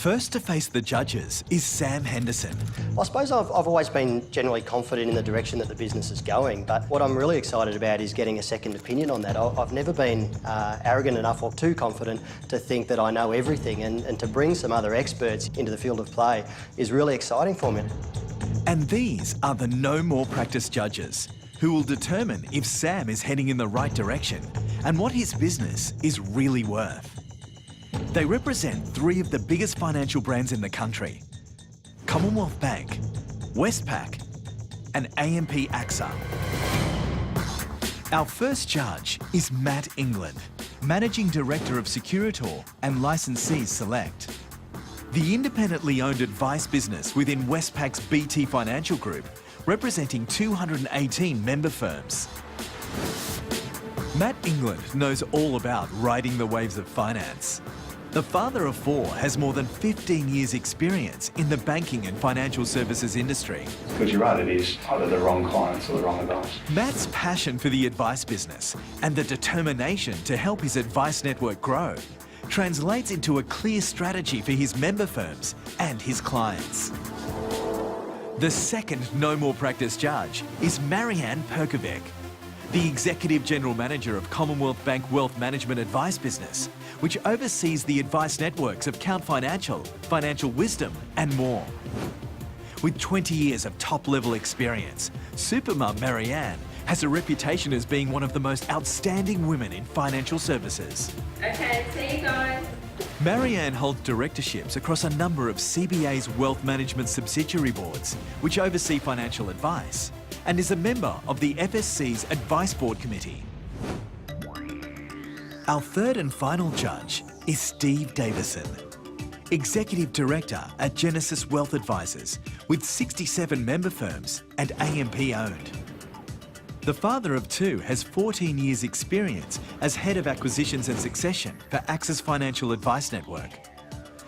First to face the judges is Sam Henderson. I suppose I've always been generally confident in the direction that the business is going, but what I'm really excited about is getting a second opinion on that. I've never been arrogant enough or too confident to think that I know everything, and to bring some other experts into the field of play is really exciting for me. And these are the No More Practice judges, who will determine if Sam is heading in the right direction and what his business is really worth. They represent three of the biggest financial brands in the country: Commonwealth Bank, Westpac and AMP AXA. Our first judge is Matt England, Managing Director of Securitor and Licensees Select. The independently owned advice business within Westpac's BT Financial Group, representing 218 member firms. Matt England knows all about riding the waves of finance. The father of four has more than 15 years' experience in the banking and financial services industry. Because you're right, it is either the wrong clients or the wrong advice. Matt's passion for the advice business and the determination to help his advice network grow translates into a clear strategy for his member firms and his clients. The second No More Practice judge is Marianne Perkovic, the Executive General Manager of Commonwealth Bank Wealth Management Advice Business, which oversees the advice networks of Count Financial, Financial Wisdom and more. With 20 years of top-level experience, Supermum Marianne has a reputation as being one of the most outstanding women in financial services. Okay, see you guys. Marianne holds directorships across a number of CBA's wealth management subsidiary boards, which oversee financial advice, and is a member of the FSC's Advice Board Committee. Our third and final judge is Steve Davison, Executive Director at Genesis Wealth Advisors, with 67 member firms and AMP owned. The father of two has 14 years' experience as Head of Acquisitions and Succession for Access Financial Advice Network.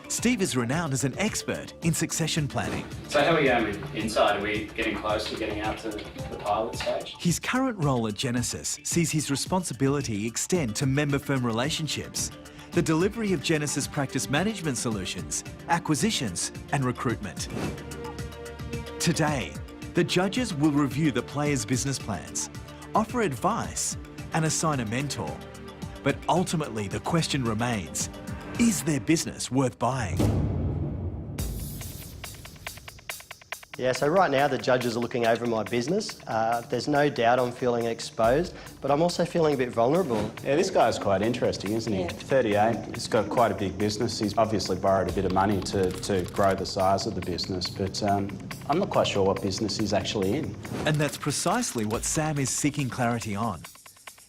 Steve is renowned as an expert in succession planning. So how are we going with Inside? Are we getting close to getting out to the pilot stage? His current role at Genesis sees his responsibility extend to member firm relationships, the delivery of Genesis practice management solutions, acquisitions and recruitment. Today, the judges will review the players' business plans, offer advice and assign a mentor. But ultimately the question remains, is their business worth buying? Yeah, so right now the judges are looking over my business. There's no doubt I'm feeling exposed, but I'm also feeling a bit vulnerable. Yeah, this guy's quite interesting, isn't he? Yeah. 38, he's got quite a big business. He's obviously borrowed a bit of money to grow the size of the business, but I'm not quite sure what business he's actually in. And that's precisely what Sam is seeking clarity on.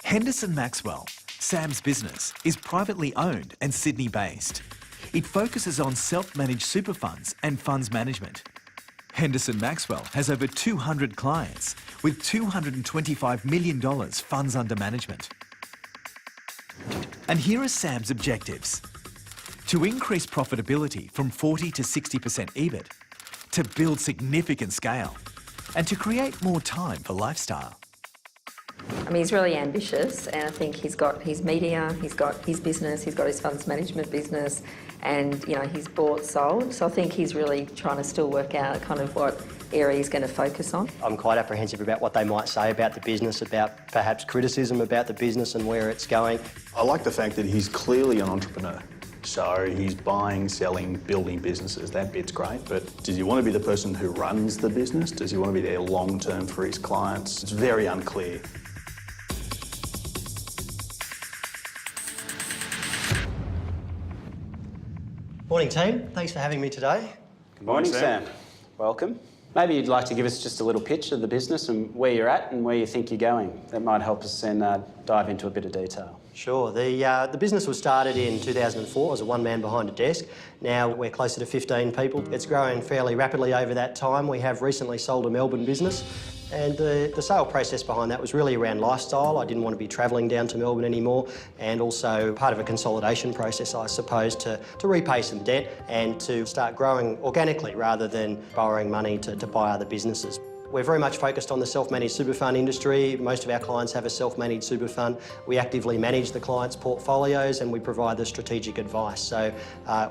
Henderson Maxwell, Sam's business, is privately owned and Sydney-based. It focuses on self-managed super funds and funds management. Henderson Maxwell has over 200 clients with $225 million funds under management. And here are Sam's objectives: to increase profitability from 40 to 60% EBIT, to build significant scale, and to create more time for lifestyle. I mean, he's really ambitious, and I think he's got his media, he's got his business, he's got his funds management business, and, you know, he's bought, sold. So I think he's really trying to still work out kind of what area he's going to focus on. I'm quite apprehensive about what they might say about the business, about perhaps criticism about the business and where it's going. I like the fact that he's clearly an entrepreneur. So he's buying, selling, building businesses. That bit's great, but does he want to be the person who runs the business? Does he want to be there long term for his clients? It's very unclear. Morning team, thanks for having me today. Good morning, Sam. Welcome. Maybe you'd like to give us just a little pitch of the business and where you're at and where you think you're going. That might help us then dive into a bit of detail. Sure. The business was started in 2004 as a one-man behind a desk. Now we're closer to 15 people. It's growing fairly rapidly over that time. We have recently sold a Melbourne business, and the sale process behind that was really around lifestyle. I didn't want to be travelling down to Melbourne anymore, and also part of a consolidation process, I suppose, to repay some debt and to start growing organically rather than borrowing money to buy other businesses. We're very much focused on the self-managed super fund industry. Most of our clients have a self-managed super fund. We actively manage the clients' portfolios and we provide the strategic advice. So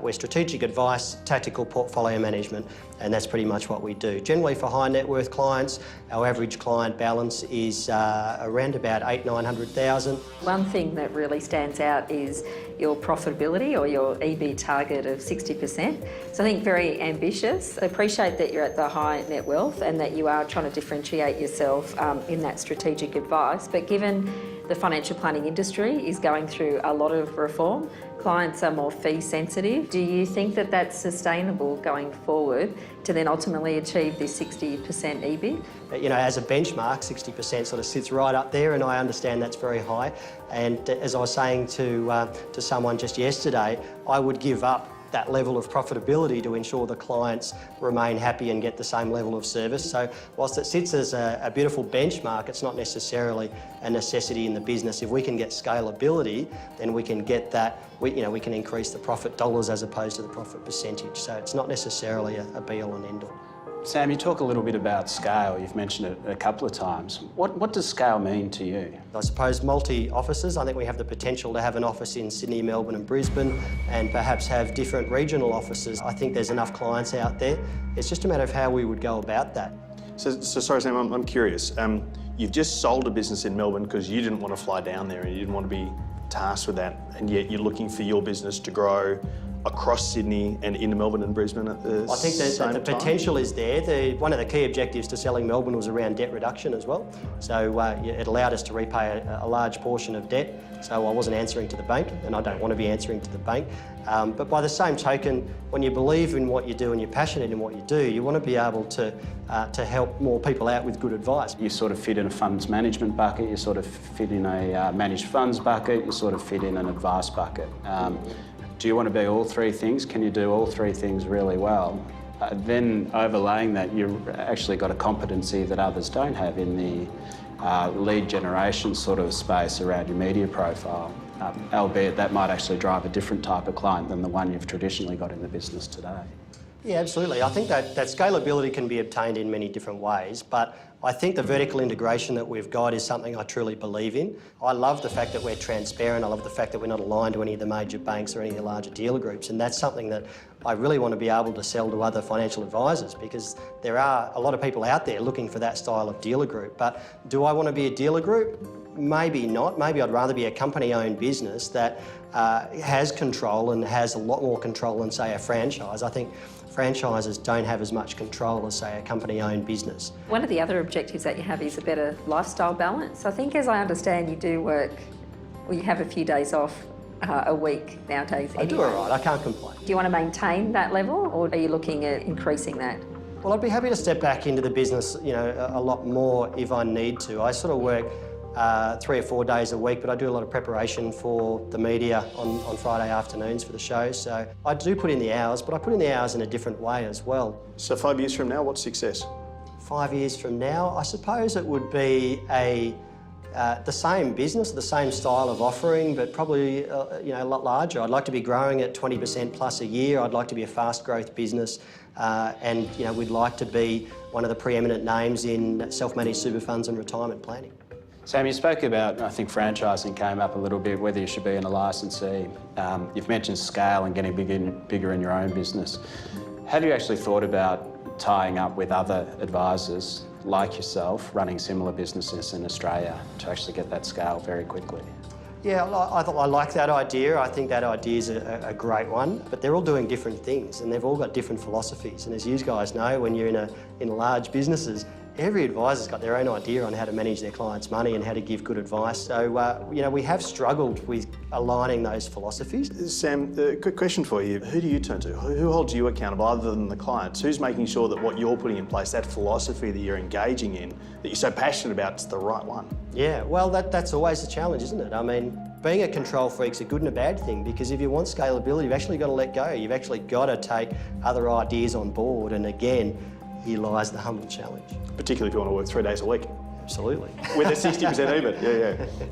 we're strategic advice, tactical portfolio management, and that's pretty much what we do. Generally for high net worth clients, our average client balance is around about $800,000-900,000. One thing that really stands out is your profitability or your EB target of 60%. So I think very ambitious. I appreciate that you're at the high net wealth and that you are trying to differentiate yourself in that strategic advice. But given the financial planning industry is going through a lot of reform, clients are more fee sensitive. Do you think that that's sustainable going forward to then ultimately achieve this 60% EB? You know, as a benchmark, 60% sort of sits right up there, and I understand that's very high. And as I was saying to someone just yesterday, I would give up that level of profitability to ensure the clients remain happy and get the same level of service. So whilst it sits as a beautiful benchmark, it's not necessarily a necessity in the business. If we can get scalability, then we can get that, we can increase the profit dollars as opposed to the profit percentage. So it's not necessarily a be-all and end-all. Sam, you talk a little bit about scale. You've mentioned it a couple of times. What does scale mean to you? I suppose multi-offices. I think we have the potential to have an office in Sydney, Melbourne and Brisbane and perhaps have different regional offices. I think there's enough clients out there. It's just a matter of how we would go about that. So sorry, Sam, I'm curious. You've just sold a business in Melbourne because you didn't want to fly down there and you didn't want to be tasked with that, and yet you're looking for your business to grow across Sydney and into Melbourne and Brisbane at the I think that the potential is there. One of the key objectives to selling Melbourne was around debt reduction as well. So it allowed us to repay a large portion of debt. So I wasn't answering to the bank, and I don't want to be answering to the bank. But by the same token, when you believe in what you do and you're passionate in what you do, you want to be able to help more people out with good advice. You sort of fit in a funds management bucket, you sort of fit in a managed funds bucket, you sort of fit in an advice bucket. Do you want to be all three things? Can you do all three things really well? Then overlaying that, you've actually got a competency that others don't have in the lead generation sort of space around your media profile, albeit that might actually drive a different type of client than the one you've traditionally got in the business today. Yeah, absolutely. I think that scalability can be obtained in many different ways, but I think the vertical integration that we've got is something I truly believe in. I love the fact that we're transparent. I love the fact that we're not aligned to any of the major banks or any of the larger dealer groups, and that's something that I really want to be able to sell to other financial advisors, because there are a lot of people out there looking for that style of dealer group. But do I want to be a dealer group? Maybe not. Maybe I'd rather be a company-owned business that has control and has a lot more control than, say, a franchise. I think franchises don't have as much control as, say, a company-owned business. One of the other objectives that you have is a better lifestyle balance. I think, as I understand, you do work, well, you have a few days off a week nowadays anyway. I do all right, I can't complain. Do you want to maintain that level, or are you looking at increasing that? Well, I'd be happy to step back into the business, a lot more if I need to. I sort of work 3 or 4 days a week, but I do a lot of preparation for the media on Friday afternoons for the show. So I do put in the hours, but I put in the hours in a different way as well. So 5 years from now, what's success? 5 years from now, I suppose it would be the same business, the same style of offering, but probably a lot larger. I'd like to be growing at 20% plus a year. I'd like to be a fast growth business, and we'd like to be one of the preeminent names in self-managed super funds and retirement planning. Sam, you spoke about, I think franchising came up a little bit, whether you should be in a licensee. You've mentioned scale and getting bigger in your own business. Have you actually thought about tying up with other advisors like yourself, running similar businesses in Australia to actually get that scale very quickly? Yeah, I like that idea. I think that idea is a great one, but they're all doing different things and they've all got different philosophies. And as you guys know, when you're in large businesses, every advisor's got their own idea on how to manage their clients' money and how to give good advice. So, we have struggled with aligning those philosophies. Sam, quick question for you. Who do you turn to? Who holds you accountable other than the clients? Who's making sure that what you're putting in place, that philosophy that you're engaging in, that you're so passionate about, is the right one? Yeah, well, that's always the challenge, isn't it? I mean, being a control freak's a good and a bad thing, because if you want scalability, you've actually got to let go. You've actually got to take other ideas on board, and again, here lies the humble challenge. Particularly if you want to work 3 days a week. Absolutely. With a 60% EBIT.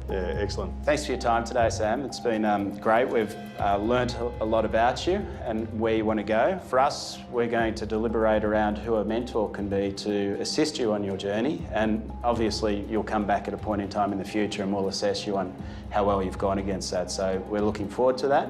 Yeah, excellent. Thanks for your time today, Sam. It's been great. We've learnt a lot about you and where you want to go. For us, we're going to deliberate around who a mentor can be to assist you on your journey. And obviously, you'll come back at a point in time in the future and we'll assess you on how well you've gone against that. So we're looking forward to that.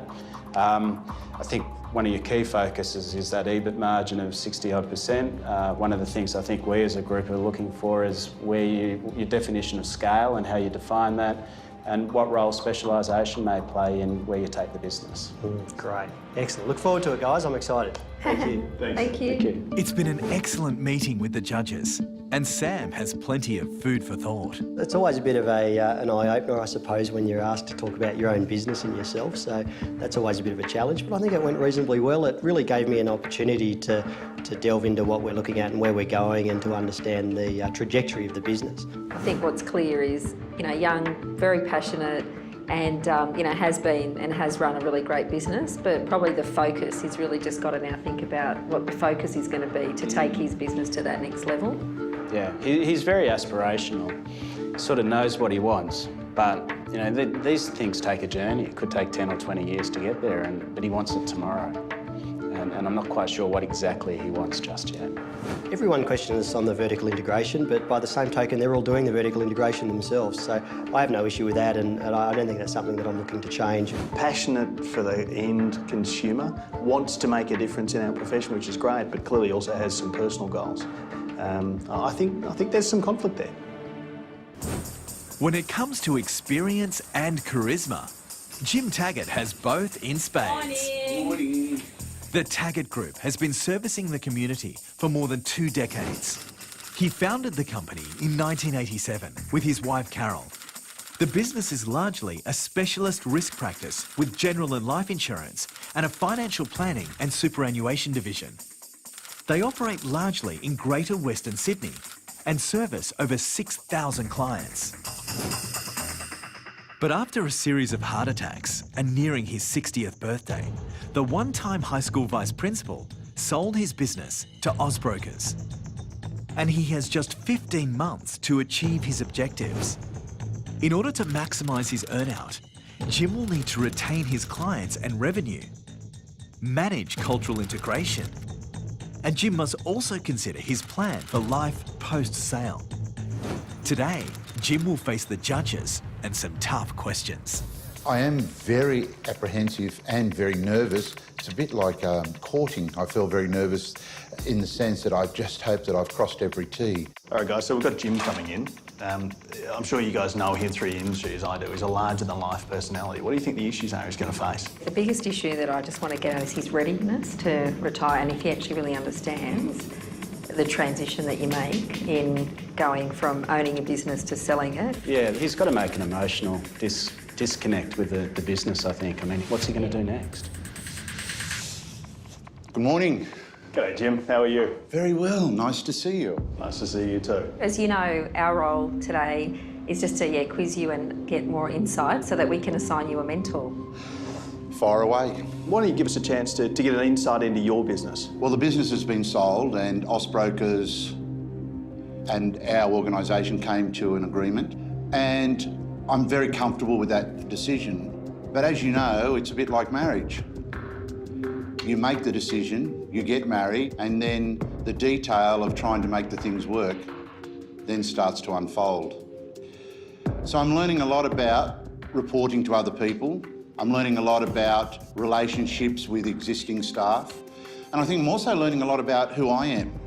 I think one of your key focuses is that EBIT margin of 60-odd%. One of the things I think we as a group are looking for is where your definition of scale and how you define that, and what role specialisation may play in where you take the business. Great. Excellent. Look forward to it, guys. I'm excited. Thank you. Thank you. It's been an excellent meeting with the judges, and Sam has plenty of food for thought. It's always a bit of an eye-opener, I suppose, when you're asked to talk about your own business and yourself, so that's always a bit of a challenge, but I think it went reasonably well. It really gave me an opportunity to delve into what we're looking at and where we're going and to understand the trajectory of the business. I think what's clear is, young, very passionate, and has been and has run a really great business, but probably the focus, he's really just got to now think about what the focus is going to be to take his business to that next level. Yeah, he's very aspirational. He sort of knows what he wants, but these things take a journey. It could take 10 or 20 years to get there, but he wants it tomorrow. And I'm not quite sure what exactly he wants just yet. Everyone questions us on the vertical integration, but by the same token, they're all doing the vertical integration themselves. So I have no issue with that, and I don't think that's something that I'm looking to change. Passionate for the end consumer, wants to make a difference in our profession, which is great, but clearly also has some personal goals. I think there's some conflict there. When it comes to experience and charisma, Jim Taggart has both in spades. Morning. The Taggart Group has been servicing the community for more than 2 decades. He founded the company in 1987 with his wife Carol. The business is largely a specialist risk practice with general and life insurance and a financial planning and superannuation division. They operate largely in Greater Western Sydney and service over 6,000 clients. But after a series of heart attacks and nearing his 60th birthday, the one-time high school vice principal sold his business to Ausbrokers. And he has just 15 months to achieve his objectives. In order to maximise his earnout, Jim will need to retain his clients and revenue, manage cultural integration, and Jim must also consider his plan for life post-sale. Today, Jim will face the judges and some tough questions. I am very apprehensive and very nervous. It's a bit like courting. I feel very nervous in the sense that I just hope that I've crossed every T. All right, guys, so we've got Jim coming in. I'm sure you guys know him through the industry as I do. He's a larger-than-life personality. What do you think the issues are he's going to face? The biggest issue that I just want to get at is his readiness to retire, and if he actually really understands the transition that you make in going from owning a business to selling it. Yeah, he's got to make an emotional disconnect with the business, I think. I mean, what's he going to do next? Good morning. G'day, Jim. How are you? Very well, nice to see you. Nice to see you too. As you know, our role today is just to quiz you and get more insight so that we can assign you a mentor. Fire away. Why don't you give us a chance to get an insight into your business? Well, the business has been sold and Ausbrokers and our organisation came to an agreement, and I'm very comfortable with that decision. But as you know, it's a bit like marriage. You make the decision, you get married, and then the detail of trying to make the things work then starts to unfold. So I'm learning a lot about reporting to other people. I'm learning a lot about relationships with existing staff. And I think I'm also learning a lot about who I am.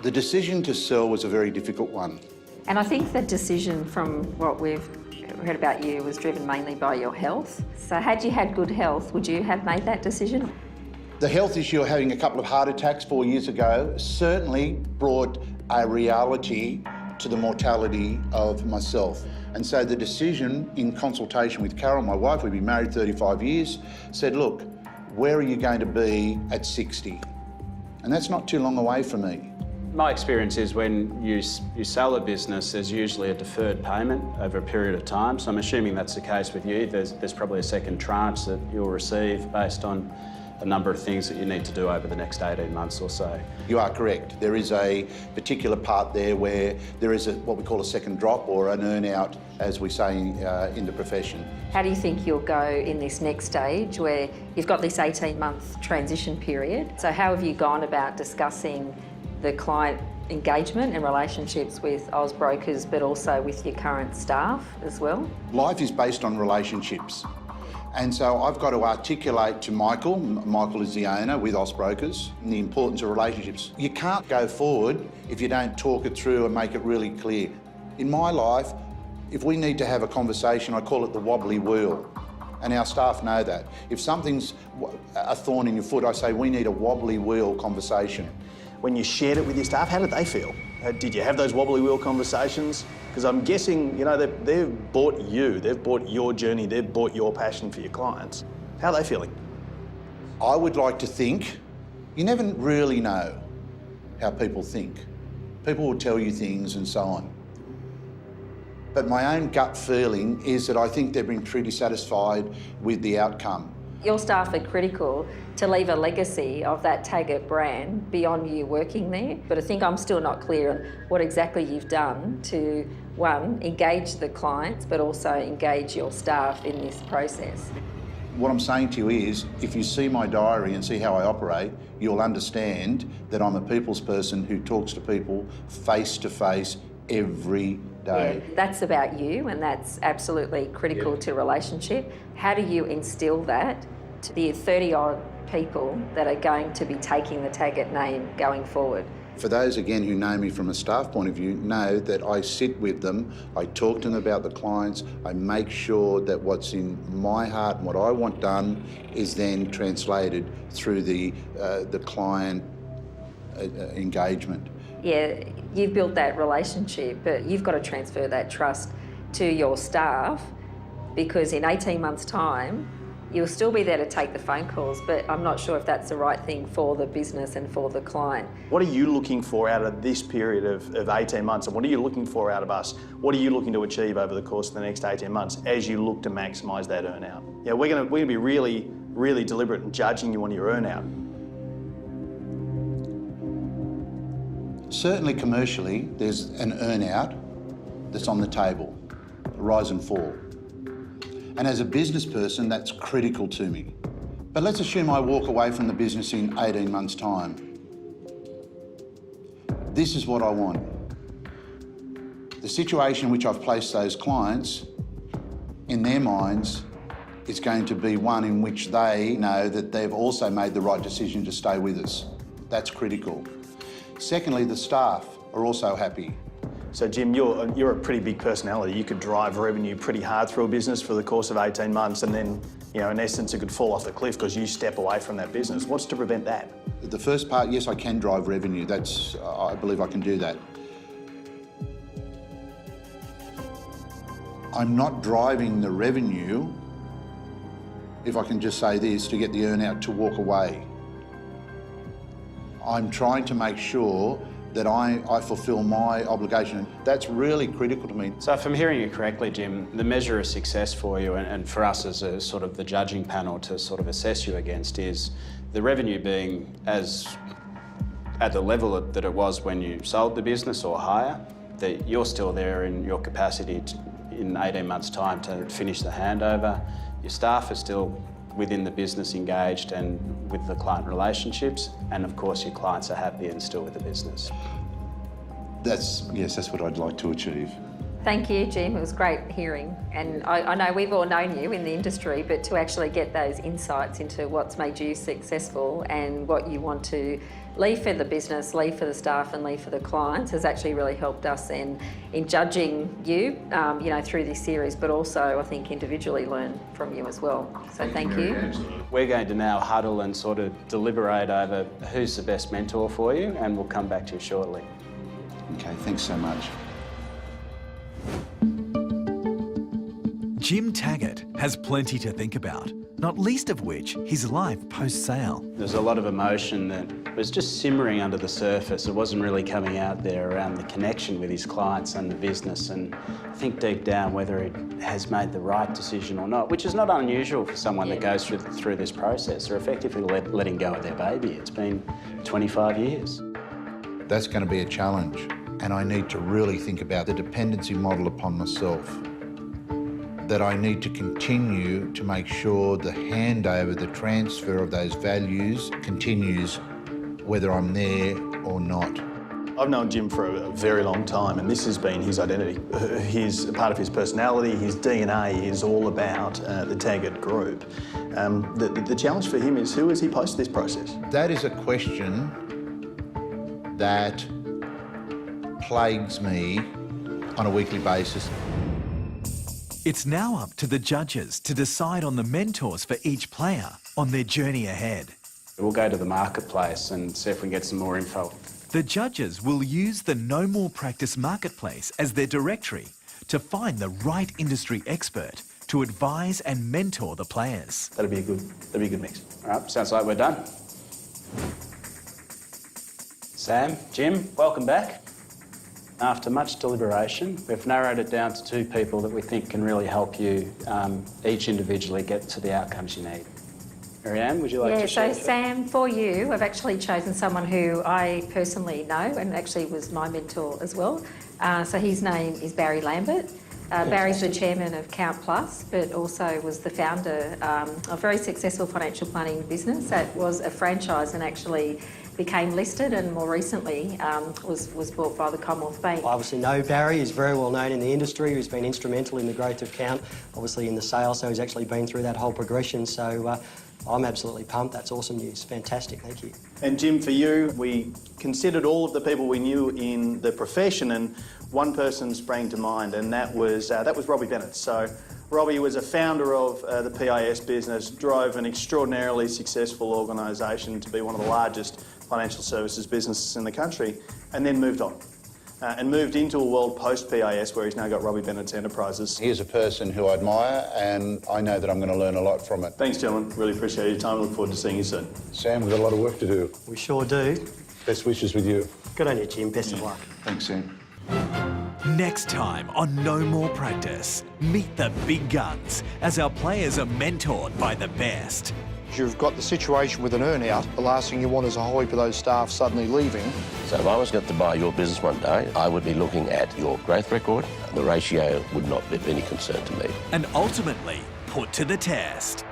The decision to sell was a very difficult one. And I think the decision, from what we've heard about you, was driven mainly by your health. So had you had good health, would you have made that decision? The health issue of having a couple of heart attacks 4 years ago certainly brought a reality to the mortality of myself. And so the decision, in consultation with Carol, my wife, we've been married 35 years, said, look, where are you going to be at 60? And that's not too long away for me. My experience is when you sell a business, there's usually a deferred payment over a period of time. So I'm assuming that's the case with you. There's probably a second tranche that you'll receive based on a number of things that you need to do over the next 18 months or so. You are correct. There is a particular part there where there is what we call a second drop or an earn-out, as we say in the profession. How do you think you'll go in this next stage where you've got this 18-month transition period? So how have you gone about discussing the client engagement and relationships with Austbrokers, but also with your current staff as well? Life is based on relationships. And so I've got to articulate to Michael is the owner with Austbrokers, the importance of relationships. You can't go forward if you don't talk it through and make it really clear. In my life, if we need to have a conversation, I call it the wobbly wheel. And our staff know that. If something's a thorn in your foot, I say we need a wobbly wheel conversation. When you shared it with your staff, how did they feel? Did you have those wobbly wheel conversations? Because I'm guessing, you know, they've bought you, they've bought your journey, they've bought your passion for your clients. How are they feeling? I would like to think, you never really know how people think. People will tell you things and so on. But my own gut feeling is that I think they've been pretty satisfied with the outcome. Your staff are critical to leave a legacy of that Taggart brand beyond you working there. But I think I'm still not clear on what exactly you've done to, one, engage the clients, but also engage your staff in this process. What I'm saying to you is, if you see my diary and see how I operate, you'll understand that I'm a people's person who talks to people face to face every day. Yeah, that's about you, and that's absolutely critical to relationship. How do you instill that to the 30-odd people that are going to be taking the Taggart name going forward? For those, again, who know me from a staff point of view, know that I sit with them, I talk to them about the clients, I make sure that what's in my heart and what I want done is then translated through the client engagement. Yeah, you've built that relationship, but you've got to transfer that trust to your staff, because in 18 months' time, you'll still be there to take the phone calls, but I'm not sure if that's the right thing for the business and for the client. What are you looking for out of this period of 18 months, and what are you looking for out of us? What are you looking to achieve over the course of the next 18 months as you look to maximise that earn-out? Yeah, we're going to be really, really deliberate in judging you on your earn-out. Certainly commercially, there's an earn-out that's on the table, a rise and fall. And as a business person, that's critical to me. But let's assume I walk away from the business in 18 months' time. This is what I want. The situation in which I've placed those clients, in their minds, is going to be one in which they know that they've also made the right decision to stay with us. That's critical. Secondly, the staff are also happy. So Jim, you're a pretty big personality. You could drive revenue pretty hard through a business for the course of 18 months and then, you know, in essence, it could fall off the cliff because you step away from that business. What's to prevent that? The first part, yes, I can drive revenue. I believe I can do that. I'm not driving the revenue, if I can just say this, to get the earn-out to walk away. I'm trying to make sure that I fulfil my obligation. That's really critical to me. So if I'm hearing you correctly, Jim, the measure of success for you and for us as a sort of the judging panel to sort of assess you against is the revenue being as at the level that it was when you sold the business or higher, that you're still there in your capacity in 18 months' time to finish the handover. Your staff are still within the business engaged and with the client relationships, and of course your clients are happy and still with the business. That's what I'd like to achieve. Thank you, Jim. It was great hearing. And I know we've all known you in the industry, but to actually get those insights into what's made you successful and what you want to leave for the business, leave for the staff and leave for the clients has actually really helped us in judging you, through this series, but also I think individually learn from you as well. So thank you. We're going to now huddle and sort of deliberate over who's the best mentor for you, and we'll come back to you shortly. Okay, thanks so much. Jim Taggart has plenty to think about, not least of which his life post-sale. There's a lot of emotion that was just simmering under the surface. It wasn't really coming out there around the connection with his clients and the business, and I think deep down whether it has made the right decision or not, which is not unusual for someone that goes through this process. They're effectively letting go of their baby. It's been 25 years. That's going to be a challenge, and I need to really think about the dependency model upon myself. That I need to continue to make sure the handover, the transfer of those values continues whether I'm there or not. I've known Jim for a very long time, and this has been his identity. Part of his personality, his DNA is all about the Taggart Group. The challenge for him is, who is he post this process? That is a question that plagues me on a weekly basis. It's now up to the judges to decide on the mentors for each player on their journey ahead. We'll go to the marketplace and see if we can get some more info. The judges will use the No More Practice marketplace as their directory to find the right industry expert to advise and mentor the players. That'd be a good mix. All right, sounds like we're done. Sam, Jim, welcome back. After much deliberation, we've narrowed it down to 2 people that we think can really help you each individually get to the outcomes you need. Marianne, would you like to share? So Sam, for you, I've actually chosen someone who I personally know and actually was my mentor as well. So his name is Barry Lambert. Barry's the chairman of Count Plus, but also was the founder of a very successful financial planning business that was a franchise and actually became listed, and more recently was bought by the Commonwealth Bank. I obviously know Barry. He's very well known in the industry. He's been instrumental in the growth of Count, obviously in the sales, so he's actually been through that whole progression. So I'm absolutely pumped. That's awesome news. Fantastic, thank you. And Jim, for you, we considered all of the people we knew in the profession, and one person sprang to mind, and that was Robbie Bennett. So Robbie was a founder of the PIS business, drove an extraordinarily successful organisation to be one of the largest financial services businesses in the country, and then moved on. And moved into a world post-PIS where he's now got Robbie Bennett's Enterprises. He is a person who I admire, and I know that I'm going to learn a lot from it. Thanks, gentlemen. Really appreciate your time. Look forward to seeing you soon. Sam, we've got a lot of work to do. We sure do. Best wishes with you. Good on you, Jim. Best of luck. Thanks, Sam. Next time on No More Practice, meet the big guns as our players are mentored by the best. You've got the situation with an earn-out. The last thing you want is a whole heap of those staff suddenly leaving. So if I was going to buy your business one day, I would be looking at your growth record. The ratio would not be of any concern to me. And ultimately put to the test.